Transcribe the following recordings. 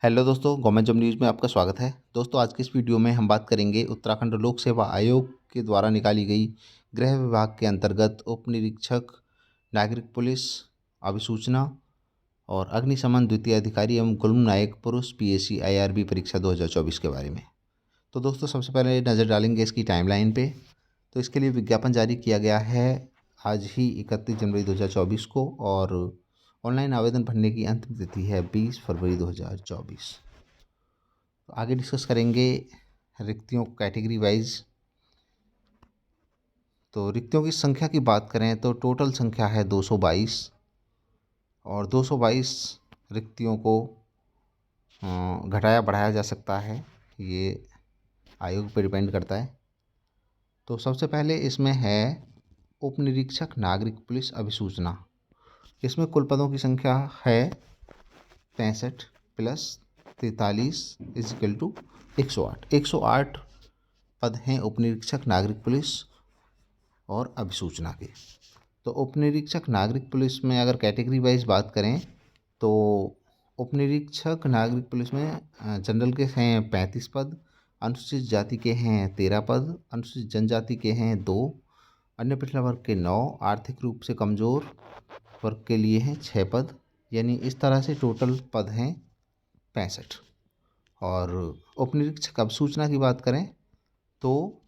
Hello दोस्तों, government job news में आपका स्वागत है। दोस्तों, आज की इस वीडियो में हम बात करेंगे उत्तराखंड लोक सेवा आयोग के द्वारा निकाली गई गृह विभाग के अंतर्गत उप निरीक्षक नागरिक पुलिस अभिसूचना और अग्निशमन द्वितीय अधिकारी एवं गुल्म नायक पुरुष पीएसी आईआरबी परीक्षा 2024 के बारे में। तो दोस्तों, सबसे पहले नज़र डालेंगे इसकी टाइमलाइन पे। तो इसके लिए विज्ञापन जारी किया गया है आज ही 31 जनवरी 2024 को, और ऑनलाइन आवेदन भरने की अंतिम तिथि है 20 फरवरी 2024। तो आगे डिस्कस करेंगे रिक्तियों कैटेगरी वाइज। तो रिक्तियों की संख्या की बात करें तो टोटल संख्या है 222, और 222 रिक्तियों को घटाया बढ़ाया जा सकता है, ये आयोग पर डिपेंड करता है। तो सबसे पहले इसमें है उप निरीक्षक नागरिक पुलिस अभिसूचना। इसमें कुल पदों की संख्या है 65 प्लस 43 इजिकल टू 108। 108 पद हैं उप निरीक्षक नागरिक पुलिस और अभिसूचना के। तो उप निरीक्षक नागरिक पुलिस में अगर कैटेगरी वाइज बात करें तो उप निरीक्षक नागरिक पुलिस में जनरल के हैं 35 पद, अनुसूचित जाति के हैं 13 पद, अनुसूचित जनजाति के हैं 2, अन्य पिछड़ा वर्ग के 9, आर्थिक रूप से कमज़ोर वर्ग के लिए हैं 6 पद। यानी इस तरह से टोटल पद हैं 65। और उप निरीक्षक अभिसूचना की बात करें तो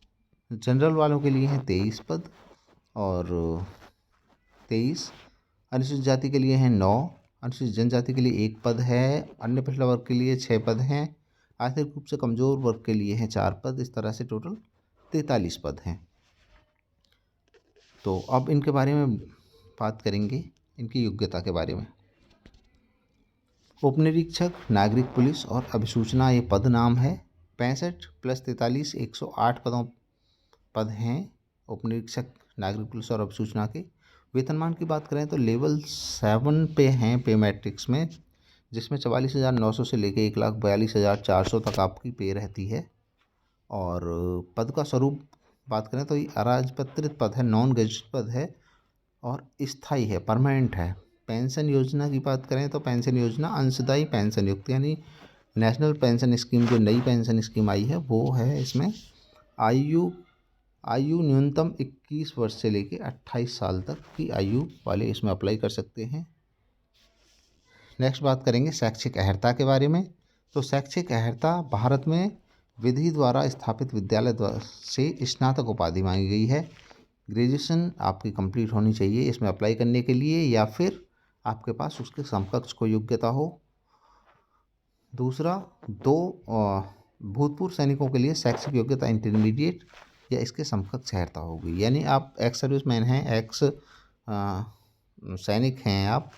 जनरल वालों के लिए हैं 23 पद और 23, अनुसूचित जाति के लिए हैं 9, अनुसूचित जनजाति के लिए 1 पद है, अन्य पिछड़ा वर्ग के लिए 6 पद हैं, आर्थिक रूप से कमज़ोर वर्ग के लिए हैं 4 पद। इस तरह से टोटल 43 पद हैं। तो अब इनके बारे में बात करेंगे, इनकी योग्यता के बारे में। उप निरीक्षक नागरिक पुलिस और अभिसूचना ये पद नाम है। 65 प्लस 43 108 पद हैं उप निरीक्षक नागरिक पुलिस और अभिसूचना के। वेतनमान की बात करें तो लेवल 7 पे हैं पे मैट्रिक्स में, जिसमें 44,900 से लेकर 1,42,400 तक आपकी पे रहती है। और पद का स्वरूप बात करें तो ये अराजपत्रित पद है, नॉन गजेटेड पद है और स्थायी है, परमानेंट है। पेंशन योजना की बात करें तो पेंशन योजना अंशदायी पेंशन युक्त, यानी नेशनल पेंशन स्कीम जो नई पेंशन स्कीम आई है वो है। इसमें आयु न्यूनतम 21 वर्ष से लेकर 28 साल तक की आयु वाले इसमें अप्लाई कर सकते हैं। नेक्स्ट बात करेंगे शैक्षिक अहर्ता के बारे में। तो शैक्षिक अहर्ता भारत में विधि द्वारा स्थापित विद्यालय से स्नातक उपाधि मांगी गई है। ग्रेजुएशन आपकी कंप्लीट होनी चाहिए इसमें अप्लाई करने के लिए, या फिर आपके पास उसके समकक्ष को योग्यता हो। दूसरा, 2 भूतपूर्व सैनिकों के लिए शैक्षिक योग्यता इंटरमीडिएट या इसके समकक्ष अहर्ता होगी। यानी आप एक्स सर्विसमैन हैं, एक्स सैनिक हैं आप,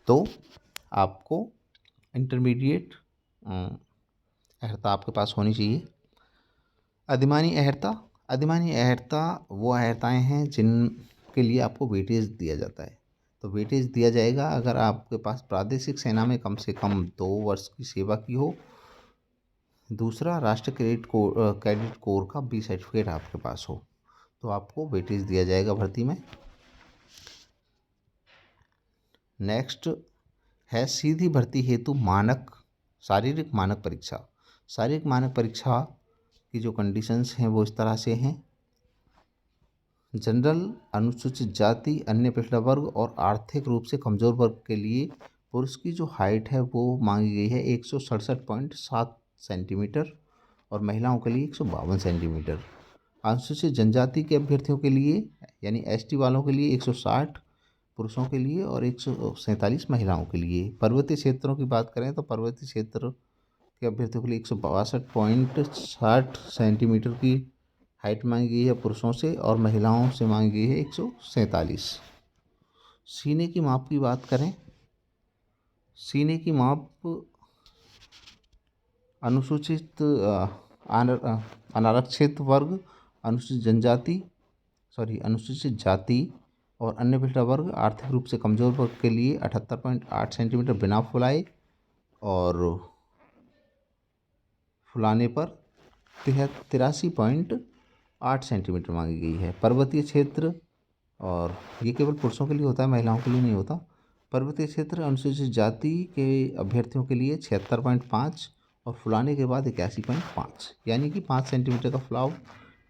तो आपको इंटरमीडिएट अहर्ता आपके पास होनी चाहिए। अधिमानी अहर्ता वो अहर्ताएँ हैं जिनके लिए आपको वेटेज दिया जाता है। तो वेटेज दिया जाएगा अगर आपके पास प्रादेशिक सेना में कम से कम 2 वर्ष की सेवा की हो। दूसरा, राष्ट्रीय कैडेट कोर का बी सर्टिफिकेट आपके पास हो, तो आपको वेटेज दिया जाएगा भर्ती में। नेक्स्ट है सीधी भर्ती हेतु शारीरिक मानक परीक्षा। शारीरिक मानक परीक्षा की जो कंडीशंस हैं वो इस तरह से हैं। जनरल, अनुसूचित जाति, अन्य पिछड़ा वर्ग और आर्थिक रूप से कमज़ोर वर्ग के लिए पुरुष की जो हाइट है वो मांगी गई है 167.7 सेंटीमीटर और महिलाओं के लिए 152 सेंटीमीटर। अनुसूचित जनजाति के अभ्यर्थियों के लिए यानी एसटी वालों के लिए 160 पुरुषों के लिए और 147 महिलाओं के लिए। पर्वतीय क्षेत्रों की बात करें तो पर्वतीय क्षेत्र के अभ्यर्थियों के लिए 162.60 सेंटीमीटर की हाइट मांगी गई है पुरुषों से, और महिलाओं से मांगी गई है 147। सीने की माप की बात करें, सीने की माप अनुसूचित अनारक्षित वर्ग, अनुसूचित जाति और अन्य पिछड़ा वर्ग, आर्थिक रूप से कमज़ोर वर्ग के लिए 78.8 सेंटीमीटर बिना फुलाए, और फुलाने पर 83.8 सेंटीमीटर मांगी गई है। पर्वतीय क्षेत्र, और ये केवल पुरुषों के लिए होता है, महिलाओं के लिए नहीं होता। पर्वतीय क्षेत्र अनुसूचित जाति के अभ्यर्थियों के लिए 76.5 और फुलाने के बाद 81.5, यानी कि 5 सेंटीमीटर का फुलाव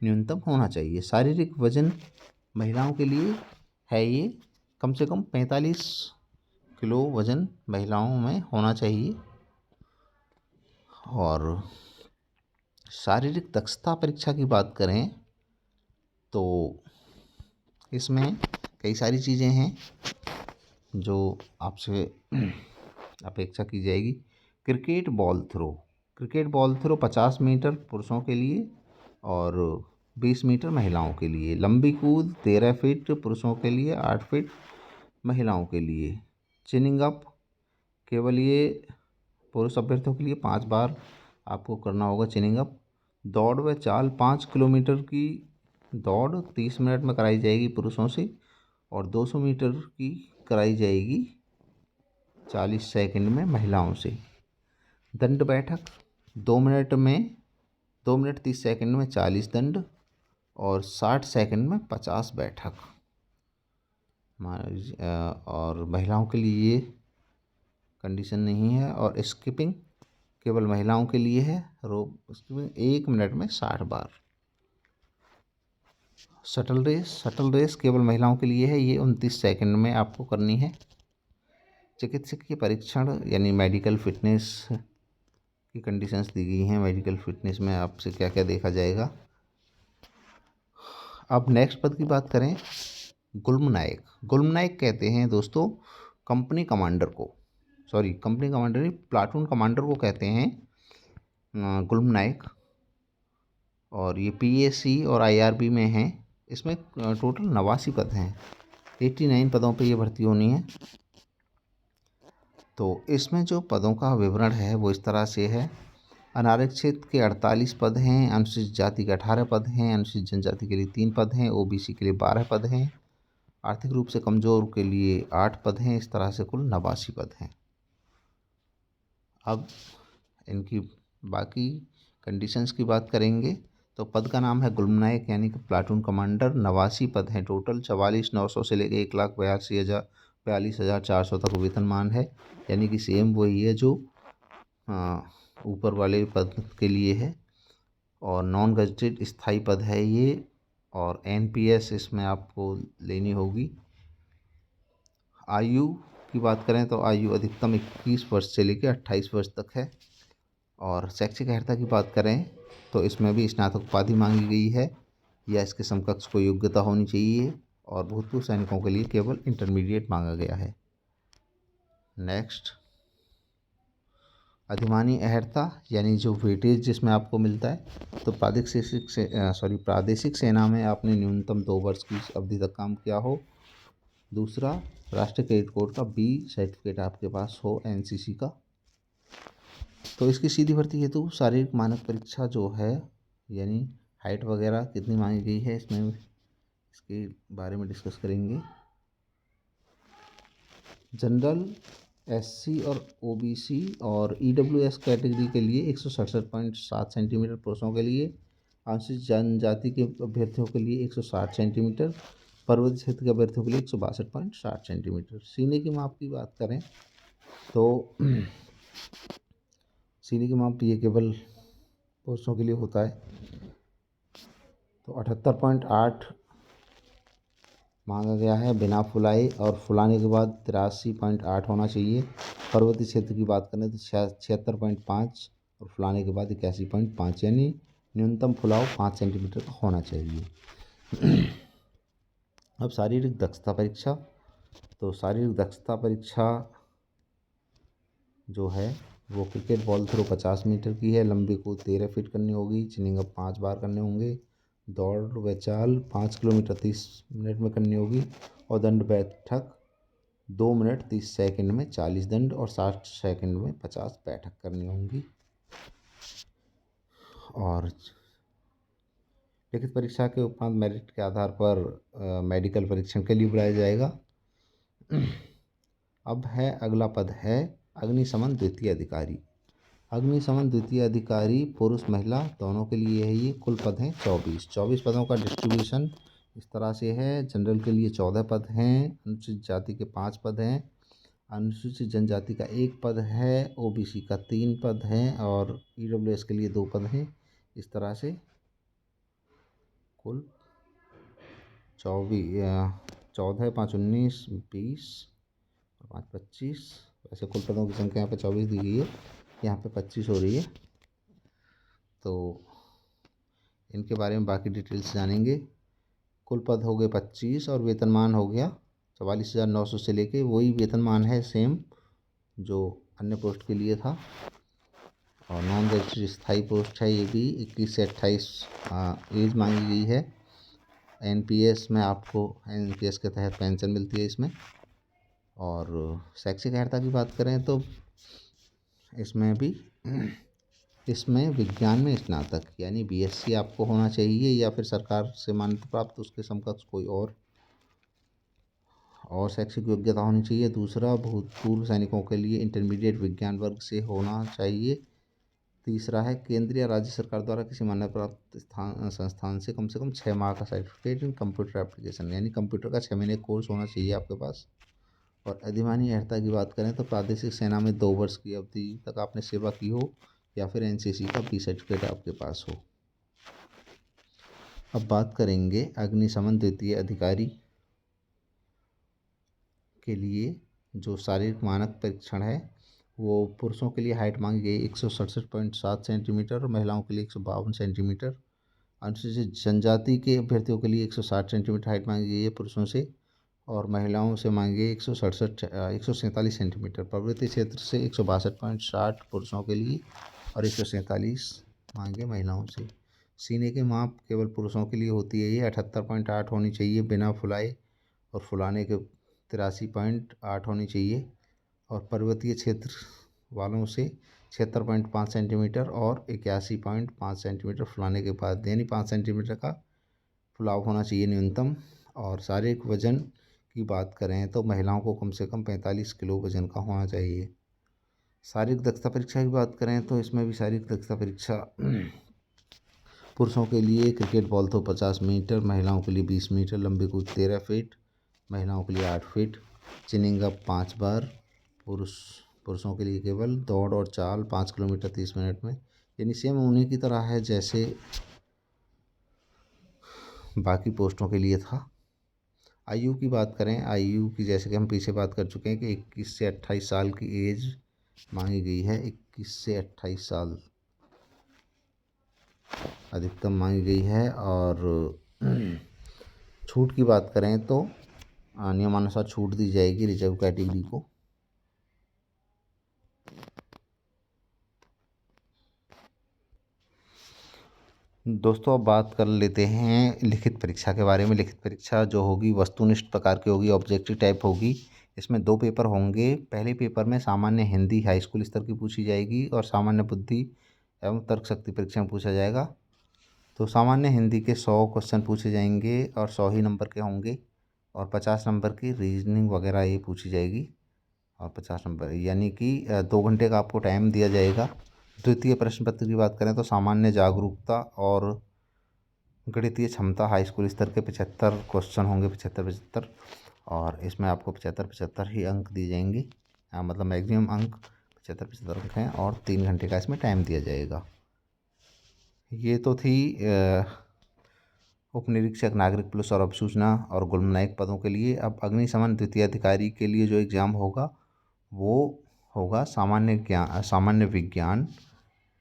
न्यूनतम होना चाहिए। शारीरिक वजन महिलाओं के लिए है ये कम से कम 45 किलो वजन महिलाओं में होना चाहिए। और शारीरिक दक्षता परीक्षा की बात करें तो इसमें कई सारी चीज़ें हैं जो आपसे अपेक्षा की जाएगी। क्रिकेट बॉल थ्रो 50 मीटर पुरुषों के लिए और 20 मीटर महिलाओं के लिए। लंबी कूद 13 फीट पुरुषों के लिए, 8 फीट महिलाओं के लिए। चिनिंग अप केवल ये पुरुष अभ्यर्थियों के लिए 5 बार आपको करना होगा चिनिंग अप। दौड़ व चाल 5 किलोमीटर की दौड़ 30 मिनट में कराई जाएगी पुरुषों से और 200 मीटर की कराई जाएगी 40 सेकंड में महिलाओं से। दंड बैठक 2 मिनट 30 सेकंड में 40 दंड और 60 सेकंड में 50 बैठक। और महिलाओं के लिए ये कंडीशन नहीं है। और स्किपिंग केवल महिलाओं के लिए है, रोप स्किपिंग 1 मिनट में 60 बार। शटल रेस केवल महिलाओं के लिए है, ये 29 सेकंड में आपको करनी है। चिकित्सकीय परीक्षण यानी मेडिकल फिटनेस की कंडीशंस दी गई हैं। मेडिकल फिटनेस में आपसे क्या क्या देखा जाएगा। अब नेक्स्ट पद की बात करें, गुल्मनायक कहते हैं दोस्तों कंपनी कमांडर नहीं, प्लाटून कमांडर को कहते हैं गुल्मनायक। और ये PAC और IRB में हैं। इसमें टोटल 89 पद हैं, 89 पदों पे ये भर्ती होनी है। तो इसमें जो पदों का विवरण है वो इस तरह से है। अनारक्षित के 48 पद हैं, अनुसूचित जाति के 18 पद हैं, अनुसूचित जनजाति के लिए 3 पद हैं, OBC के लिए 12 पद हैं, आर्थिक रूप से कमज़ोर के लिए 8 पद हैं। इस तरह से कुल 89 पद हैं। अब इनकी बाकी कंडीशंस की बात करेंगे तो पद का नाम है गुल्मनायक यानी कि प्लाटून कमांडर। 89 पद हैं टोटल। 44,900 से लेकर 1,42,400 तक वेतनमान है, यानी कि सेम वही है जो ऊपर वाले पद के लिए है। और नॉन गजेटेड स्थायी पद है ये। और NPS इसमें आपको लेनी होगी। आयु की बात करें तो आयु अधिकतम 21 वर्ष से लेकर 28 वर्ष तक है। और शैक्षिक अर्हता की बात करें तो इसमें भी स्नातक उपाधि मांगी गई है या इसके समकक्ष को योग्यता होनी चाहिए। और भूतपूर्व सैनिकों के लिए केवल इंटरमीडिएट मांगा गया है। नेक्स्ट, अधिमानी अर्हता यानी जो वेटेज जिसमें आपको मिलता है। तो प्रादेशिक सेना में आपने न्यूनतम 2 वर्ष की अवधि तक काम किया हो। दूसरा, राष्ट्रीय क्रेडिट कोड का B सर्टिफिकेट आपके पास हो NCC का। तो इसकी सीधी भर्ती हेतु शारीरिक मानक परीक्षा जो है यानी हाइट वगैरह कितनी मांगी गई है, इसमें इसके बारे में डिस्कस करेंगे। जनरल, SC और OBC और EWS कैटेगरी के लिए 167.7 सेंटीमीटर पुरुषों के लिए, अनुसूचित जनजाति के अभ्यर्थियों के लिए 160 सेंटीमीटर, पर्वतीय क्षेत्र के अभ्यर्थियों के लिए 162.60 सेंटीमीटर। सीने की माप की बात करें तो सीने की माप ये केवल पुरुषों के लिए होता है। तो 78.8 मांगा गया है बिना फुलाए, और फुलाने के बाद 83.8 होना चाहिए। पर्वतीय क्षेत्र की बात करें तो 76.5 और फुलाने के बाद 81.5, यानी न्यूनतम फुलाव 5 सेंटीमीटर का होना चाहिए। अब शारीरिक दक्षता परीक्षा। तो शारीरिक दक्षता परीक्षा जो है वो क्रिकेट बॉल थ्रो 50 मीटर की है, लंबी कूद 13 फीट करनी होगी, चिनिंग अप 5 बार करने होंगे, दौड़ व चाल 5 किलोमीटर 30 मिनट में करनी होगी, और दंड बैठक 2 मिनट 30 सेकंड में 40 दंड और 60 सेकंड में 50 बैठक करनी होंगी। और लिखित परीक्षा के उपरांत मेरिट के आधार पर मेडिकल परीक्षण के लिए बुलाया जाएगा। अब है अगला पद है अग्निशमन द्वितीय अधिकारी। अग्निशमन द्वितीय अधिकारी पुरुष महिला दोनों के लिए है। ये कुल पद हैं 24 पदों का डिस्ट्रीब्यूशन इस तरह से है। जनरल के लिए 14 पद हैं, अनुसूचित जाति के 5 पद हैं, अनुसूचित जनजाति का 1 पद है, ओबीसी का 3 पद हैं और ईडब्ल्यूएस के लिए 2 पद हैं। इस तरह से कुल 14 5 19 20 और 5 25। वैसे कुल पदों की संख्या यहाँ पे 24 दी गई है, यहाँ पे 25 हो रही है। तो इनके बारे में बाकी डिटेल्स जानेंगे। कुल पद हो गए 25 और वेतनमान हो गया 44,900 से लेके वही वेतनमान है सेम जो अन्य पोस्ट के लिए था। और नॉन रजिस्ट्री स्थायी पोस्ट है, ये भी 21 से 28 एज मांगी गई है। एनपीएस में आपको एनपीएस के तहत पेंशन मिलती है इसमें। और शैक्षिक अर्हता की बात करें तो इसमें विज्ञान में स्नातक यानी बीएससी आपको होना चाहिए या फिर सरकार से मान्यता प्राप्त उसके समकक्ष कोई और शैक्षिक योग्यता होनी चाहिए। दूसरा, भूतपूर्व सैनिकों के लिए इंटरमीडिएट विज्ञान वर्ग से होना चाहिए। तीसरा है, केंद्र या राज्य सरकार द्वारा किसी मान्यता प्राप्त संस्थान से कम 6 माह का सर्टिफिकेट इन कंप्यूटर एप्लीकेशन यानी कंप्यूटर का 6 महीने कोर्स होना चाहिए आपके पास। और अधिमानी अर्हता की बात करें तो प्रादेशिक सेना में 2 वर्ष की अवधि तक आपने सेवा की हो या फिर एनसीसी का बी सर्टिफिकेट आपके पास हो। अब बात करेंगे अग्निशमन द्वितीय अधिकारी के लिए जो शारीरिक मानक परीक्षण है वो पुरुषों के लिए हाइट मांगी गई 167.7 सेंटीमीटर और महिलाओं के लिए 152 सेंटीमीटर। अनुसूचित जनजाति के अभ्यर्थियों के लिए 160 सेंटीमीटर हाइट मांगी गई है पुरुषों से और महिलाओं से मांगी गई 147 सेंटीमीटर। प्रवृत्ति क्षेत्र से 162.60 पुरुषों के लिए और 147 मांगे महिलाओं से। सीने के माप केवल पुरुषों के लिए होती है, ये 78.8 होनी चाहिए बिना फुलाए और फुलाने के 83.8 होनी चाहिए। और पर्वतीय क्षेत्र वालों से 76.5 सेंटीमीटर और 81.5 सेंटीमीटर फुलाने के बाद यानी 5 सेंटीमीटर का फुलाव होना चाहिए न्यूनतम। और शारीरिक वजन की बात करें तो महिलाओं को कम से कम 45 किलो वजन का होना चाहिए। शारीरिक दक्षता परीक्षा की बात करें तो इसमें भी शारीरिक दक्षता परीक्षा पुरुषों के लिए क्रिकेट बॉल थ्रो 50 मीटर, महिलाओं के लिए 20 मीटर, लंबी कूद 13 फीट, महिलाओं के लिए 8 फीट, चिनिंग अप 5 बार, पुरुषों के लिए केवल दौड़ और चाल 5 किलोमीटर 30 मिनट में, यानी सेम उन्हीं की तरह है जैसे बाकी पोस्टों के लिए था। आयु की बात करें, आयु की जैसे कि हम पीछे बात कर चुके हैं कि 21 से 28 साल की एज मांगी गई है। 21 से 28 साल अधिकतम मांगी गई है। और छूट की बात करें तो नियमानुसार छूट दी जाएगी रिजर्व कैटेगरी को। दोस्तों अब बात कर लेते हैं लिखित परीक्षा के बारे में। लिखित परीक्षा जो होगी वस्तुनिष्ठ प्रकार की होगी, ऑब्जेक्टिव टाइप होगी। इसमें 2 पेपर होंगे। पहले पेपर में सामान्य हिंदी हाई स्कूल स्तर की पूछी जाएगी और सामान्य बुद्धि एवं तर्क शक्ति परीक्षण पूछा जाएगा। तो सामान्य हिंदी के 100 क्वेश्चन पूछे जाएंगे और 100 ही नंबर के होंगे और 50 नंबर की रीजनिंग वगैरह ये पूछी जाएगी और 50 नंबर यानी कि 2 घंटे का आपको टाइम दिया जाएगा। द्वितीय प्रश्न पत्र की बात करें तो सामान्य जागरूकता और गणितीय क्षमता हाई स्कूल स्तर के 75 क्वेश्चन होंगे, 75 और इसमें आपको 75 ही अंक दिए जाएंगे। मतलब मैक्सिमम अंक 75 अंक हैं और 3 घंटे का इसमें टाइम दिया जाएगा। ये तो थी उप निरीक्षक नागरिक पुलिस और अभिसूचना और गुल्मनायक पदों के लिए। अब अग्निशमन द्वितीय अधिकारी के लिए जो एग्ज़ाम होगा वो होगा सामान्य विज्ञान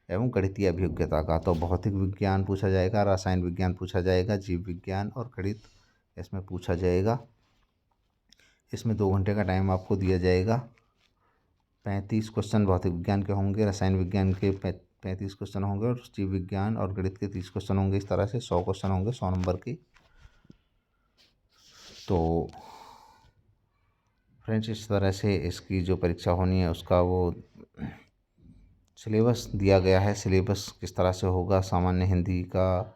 एवं गणितीय अभियोग्यता का। तो भौतिक विज्ञान पूछा जाएगा, रसायन विज्ञान पूछा जाएगा, जीव विज्ञान और गणित इसमें पूछा जाएगा। इसमें 2 घंटे का टाइम आपको दिया जाएगा। 35 क्वेश्चन भौतिक विज्ञान के होंगे, रसायन विज्ञान के 35 क्वेश्चन होंगे और जीव विज्ञान और गणित के 30 क्वेश्चन होंगे। इस तरह से 100 क्वेश्चन होंगे 100 नंबर के। तो फ्रेंड्स इस तरह से इसकी जो परीक्षा होनी है उसका वो सिलेबस दिया गया है। सिलेबस किस तरह से होगा सामान्य हिंदी का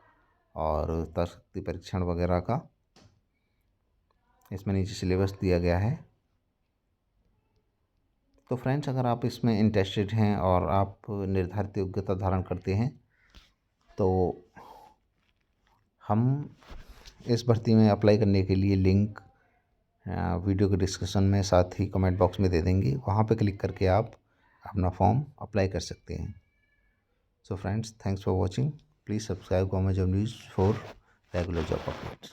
और तर्क परीक्षण वगैरह का, इसमें नीचे सिलेबस दिया गया है। तो फ्रेंड्स अगर आप इसमें इंटरेस्टेड हैं और आप निर्धारित योग्यता धारण करते हैं तो हम इस भर्ती में अप्लाई करने के लिए लिंक वीडियो के डिस्क्रिप्शन में साथ ही कमेंट बॉक्स में दे देंगे, वहाँ पे क्लिक करके आप अपना फॉर्म अप्लाई कर सकते हैं। So friends, thanks for watching. Please subscribe government job news for regular job updates.